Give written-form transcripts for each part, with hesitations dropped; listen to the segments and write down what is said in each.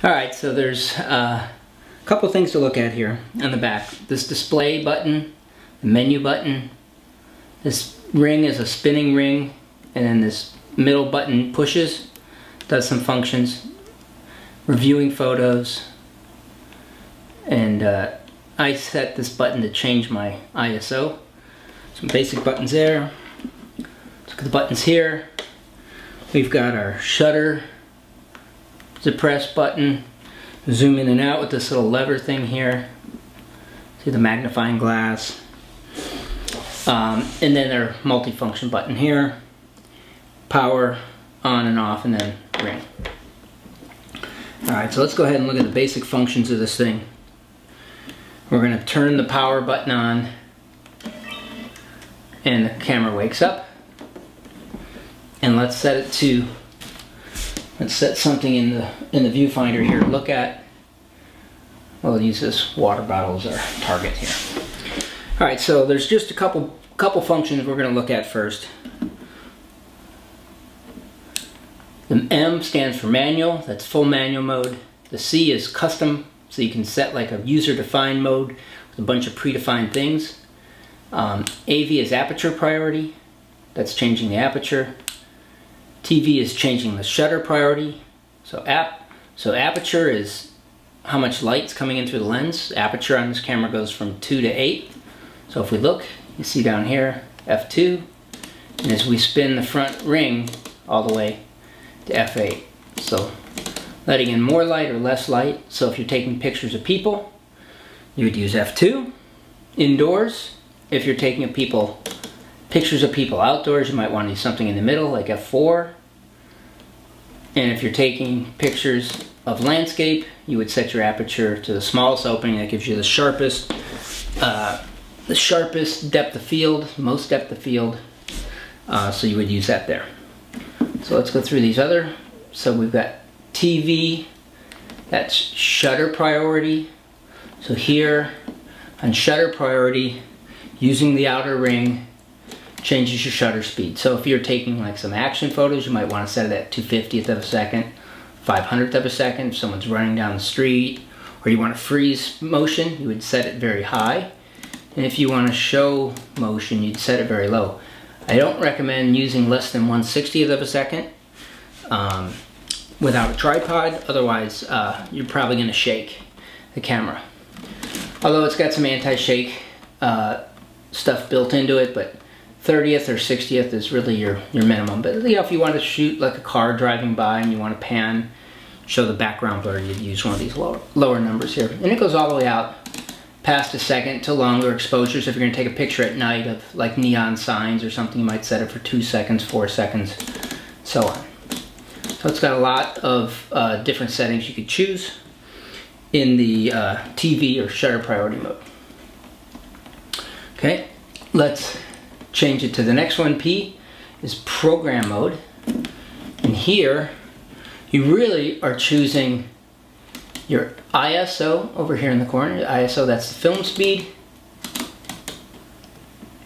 Alright, so there's a couple things to look at here on the back. This display button, the menu button, this ring is a spinning ring, and then this middle button pushes, does some functions, reviewing photos, and I set this button to change my ISO. Some basic buttons there. Let's look at the buttons here. We've got our shutter suppress button, zoom in and out with this little lever thing here. See the magnifying glass. And then our multifunction button here. Power, on and off, and then ring. Alright, so let's go ahead and look at the basic functions of this thing. We're going to turn the power button on and the camera wakes up. And let's set it to, let's set something in the viewfinder here to look at. We'll use this water bottle as our target here. Alright, so there's just a couple functions we're going to look at first. The M stands for manual, that's full manual mode. The C is custom, so you can set like a user-defined mode with a bunch of predefined things. AV is aperture priority, that's changing the aperture. TV is changing the shutter priority. So aperture is how much light's coming in through the lens. Aperture on this camera goes from 2 to 8. So if we look, you see down here, f2. And as we spin the front ring all the way to f8. So letting in more light or less light. So if you're taking pictures of people, you would use f2. Indoors, if you're taking pictures of people outdoors, you might want to use something in the middle like f4. And if you're taking pictures of landscape, you would set your aperture to the smallest opening. That gives you the sharpest depth of field, most depth of field. So you would use that there. So let's go through these other. So we've got TV, that's shutter priority. So here on shutter priority, using the outer ring changes your shutter speed. So if you're taking like some action photos, you might want to set it at 2/50th of a second, 500th of a second. If someone's running down the street, or you want to freeze motion, you would set it very high. And if you want to show motion, you'd set it very low. I don't recommend using less than 1/60th of a second without a tripod, otherwise you're probably going to shake the camera. Although it's got some anti-shake stuff built into it, but 30th or 60th is really your minimum. But you know, if you want to shoot like a car driving by and you want to pan, show the background blur, you'd use one of these lower numbers here. And it goes all the way out past a second to longer exposures. If you're going to take a picture at night of like neon signs or something, you might set it for 2 seconds, 4 seconds, so on. So it's got a lot of different settings you could choose in the TV or shutter priority mode. Okay, let's change it to the next one. P is program mode. And here, you really are choosing your ISO over here in the corner. The ISO, that's the film speed.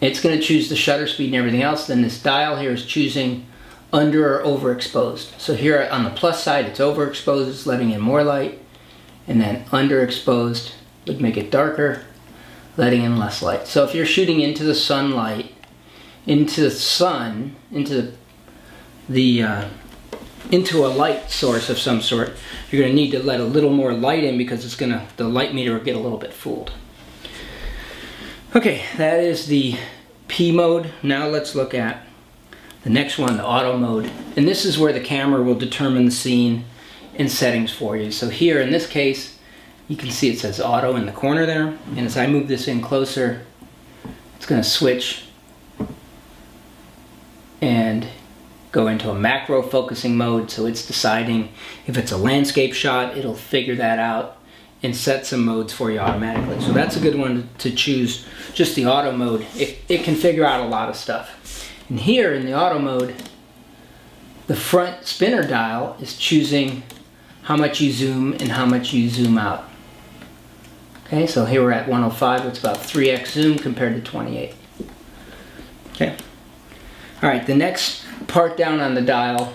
It's going to choose the shutter speed and everything else. Then this dial here is choosing under or overexposed. So here on the plus side, it's overexposed, it's letting in more light. And then underexposed would make it darker, letting in less light. So if you're shooting into the sunlight, into the sun, into a light source of some sort, you're going to need to let a little more light in because it's going to, the light meter will get a little bit fooled. Okay, that is the P mode. Now let's look at the next one, the auto mode. And this is where the camera will determine the scene and settings for you. So here in this case, you can see it says auto in the corner there. And as I move this in closer, it's going to switch and go into a macro focusing mode. So it's deciding if it's a landscape shot, it'll figure that out and set some modes for you automatically. So that's a good one to choose, just the auto mode. It can figure out a lot of stuff. And here in the auto mode, the front spinner dial is choosing how much you zoom and how much you zoom out. Okay, so here we're at 105, it's about 3x zoom compared to 28. Okay. All right, the next part down on the dial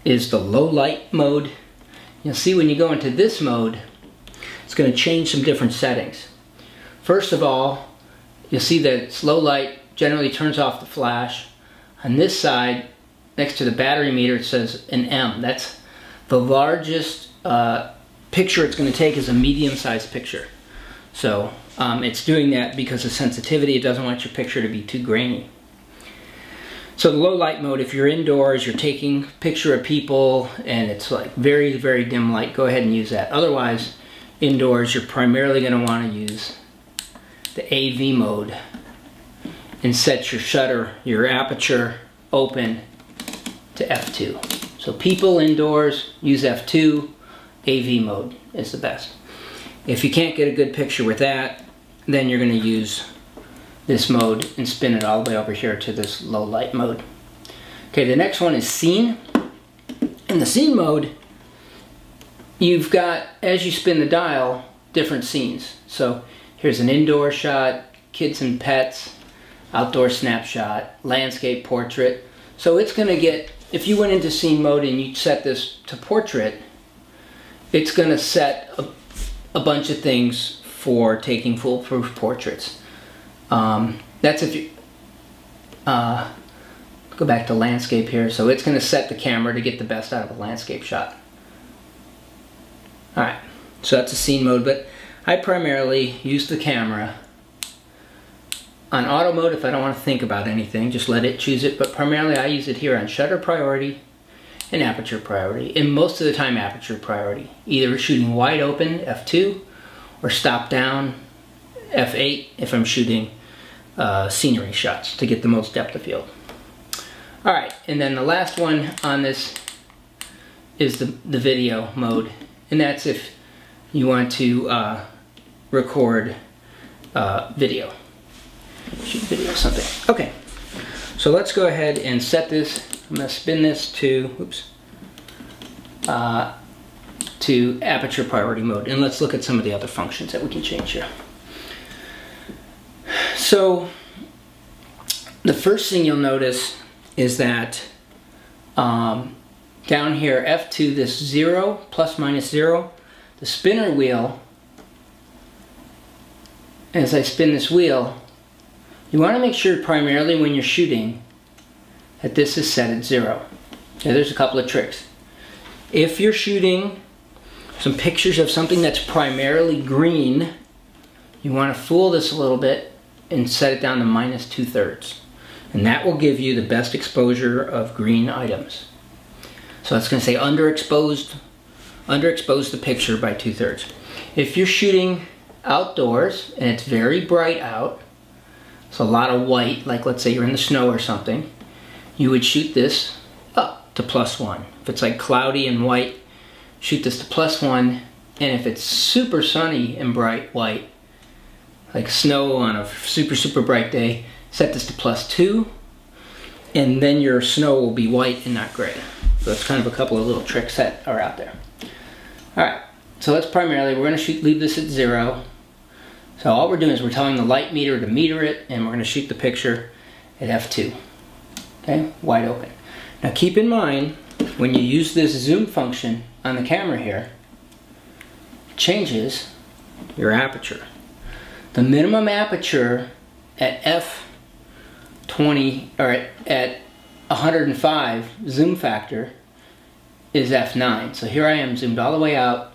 is the low light mode. you'll see when you go into this mode, it's going to change some different settings. First of all, you'll see that slow light generally turns off the flash. On this side, next to the battery meter, it says an M. That's the largest picture it's going to take is a medium-sized picture. So it's doing that because of sensitivity. It doesn't want your picture to be too grainy. So the low light mode, if you're indoors, you're taking a picture of people and it's like very, very dim light, go ahead and use that. Otherwise, indoors, you're primarily going to want to use the AV mode and set your shutter, your aperture open to f2. So people indoors, use f2, AV mode is the best. If you can't get a good picture with that, then you're going to use this mode and spin it all the way over here to this low light mode. Okay, the next one is scene. In the scene mode, you've got, as you spin the dial, different scenes. So here's an indoor shot, kids and pets, outdoor snapshot, landscape, portrait. So it's going to get, if you went into scene mode and you set this to portrait, it's going to set a bunch of things for taking foolproof portraits. That's if you go back to landscape here. So it's going to set the camera to get the best out of a landscape shot. Alright, so that's a scene mode, but I primarily use the camera on auto mode if I don't want to think about anything, just let it choose it, but primarily I use it here on shutter priority and aperture priority, and most of the time aperture priority. Either shooting wide open, f2, or stop down, f8 if I'm shooting scenery shots to get the most depth of field. Alright, and then the last one on this is the video mode, and that's if you want to record video. Shoot video or something. Okay, so let's go ahead and set this. I'm going to spin this to, to aperture priority mode, and let's look at some of the other functions that we can change here. So the first thing you'll notice is that down here, F2, this 0, plus minus 0, the spinner wheel, as I spin this wheel, you want to make sure primarily when you're shooting that this is set at 0. Now there's a couple of tricks. If you're shooting some pictures of something that's primarily green, you want to fool this a little bit and set it down to minus 2/3. And that will give you the best exposure of green items. So it's going to say underexposed the picture by 2/3. If you're shooting outdoors and it's very bright out, it's a lot of white, like let's say you're in the snow or something, you would shoot this up to +1. If it's like cloudy and white, shoot this to +1, and if it's super sunny and bright white, like snow on a super bright day, set this to +2, and then your snow will be white and not gray. So that's kind of a couple of little tricks that are out there. Alright, so that's primarily, we're going to leave this at 0. So all we're doing is we're telling the light meter to meter it, and we're going to shoot the picture at f2. Okay, wide open. Now keep in mind, when you use this zoom function on the camera here, it changes your aperture. The minimum aperture at f20, or at 105 zoom factor is f9. So here I am zoomed all the way out,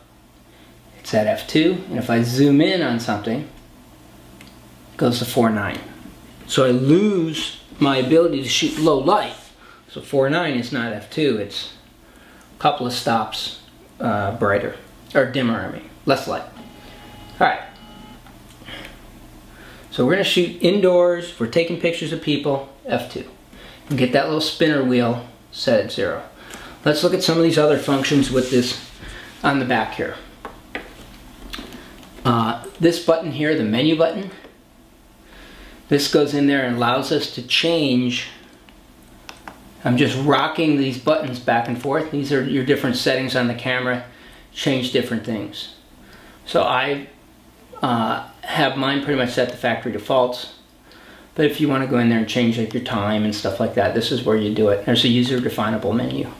it's at f2, and if I zoom in on something, it goes to 4.9. So I lose my ability to shoot low light. So 4.9 is not f2, it's a couple of stops brighter, or dimmer, I mean, less light. Alright. So we're going to shoot indoors, we're taking pictures of people, f2. And get that little spinner wheel set at 0. Let's look at some of these other functions with this on the back here. This button here, the menu button, this goes in there and allows us to change. I'm just rocking these buttons back and forth. These are your different settings on the camera, change different things. So I have mine pretty much set to factory defaults, but if you want to go in there and change like your time and stuff like that, this is where you do it. There's a user definable menu,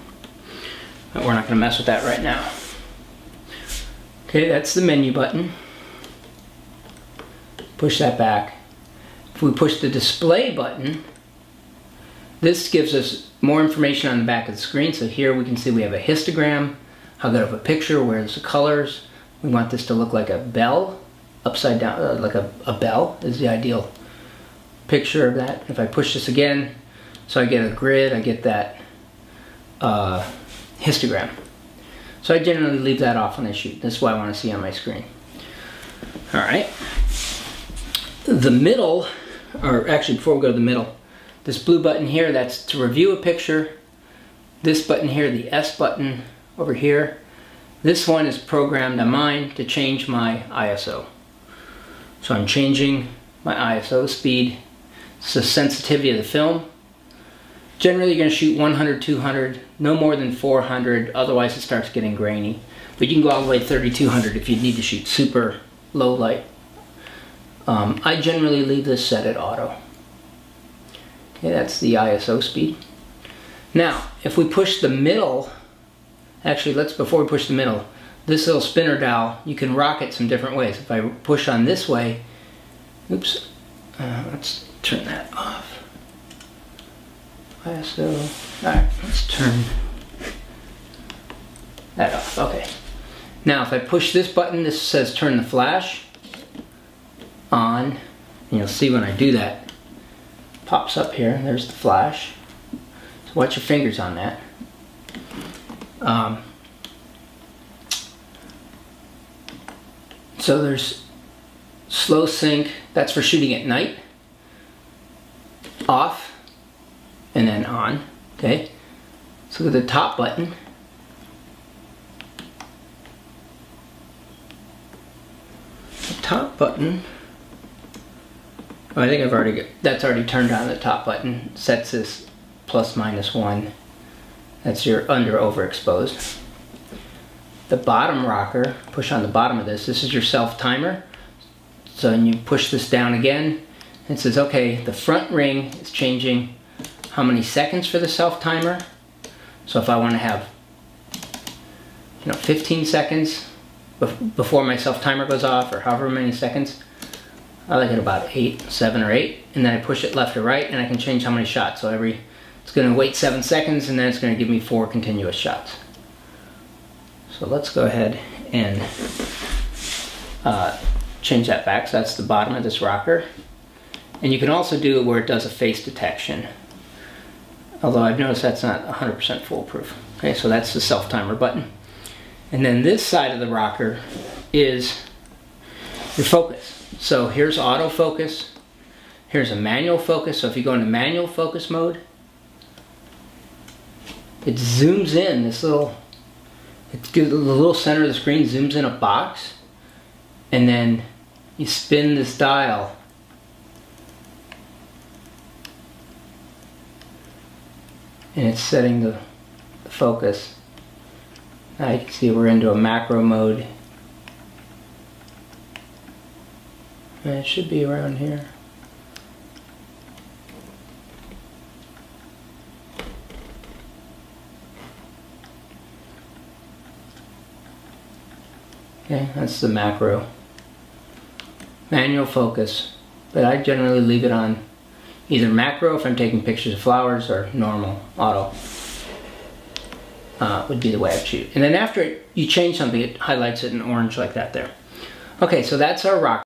but we're not going to mess with that right now. Okay, that's the menu button. Push that back. If we push the display button, this gives us more information on the back of the screen. So here we can see we have a histogram, how good of a picture, where's the colors. We want this to look like a bell, upside down, like a bell is the ideal picture of that. If I push this again, so I get a grid, I get that histogram. So I generally leave that off when I shoot. This is what I want to see on my screen. All right. The middle, or actually before we go to the middle, this blue button here, that's to review a picture. This button here, the S button over here, this one is programmed on mine to change my ISO. So I'm changing my ISO speed. It's the sensitivity of the film. Generally you're going to shoot 100, 200, no more than 400, otherwise it starts getting grainy. But you can go all the way to 3200 if you need to shoot super low light. I generally leave this set at auto. Okay, that's the ISO speed. Now, if we push the middle, actually before we push the middle, this little spinner dial, you can rock it some different ways. If I push on this way, oops, let's turn that off. ISO, alright, let's turn that off, okay. Now if I push this button, this says turn the flash on, and you'll see when I do that, pops up here, there's the flash. So watch your fingers on that. So there's slow sync, that's for shooting at night, off, and then on, okay? So look at the top button. The top button, oh, I think I've already got, that's already turned on. The top button sets this ±1. That's your under overexposed. The bottom rocker, push on the bottom of this, this is your self timer. So when you push this down again, it says, okay, the front ring is changing how many seconds for the self timer. So if I want to have 15 seconds before my self timer goes off, or however many seconds, I like it about 7 or 8, and then I push it left or right, and I can change how many shots. So it's going to wait 7 seconds, and then it's going to give me 4 continuous shots. So let's go ahead and change that back. So that's the bottom of this rocker. And you can also do it where it does a face detection. Although I've noticed that's not 100% foolproof. Okay, so that's the self-timer button. And then this side of the rocker is your focus. So here's autofocus. Here's a manual focus. So if you go into manual focus mode, it zooms in this little, the little center of the screen zooms in a box, and then you spin this dial. And it's setting the focus. Now you can see we're into a macro mode. And it should be around here. Okay, that's the macro. Manual focus, but I generally leave it on either macro if I'm taking pictures of flowers, or normal, auto, would be the way I shoot. And then after you change something, it highlights it in orange like that there. Okay, so that's our rock.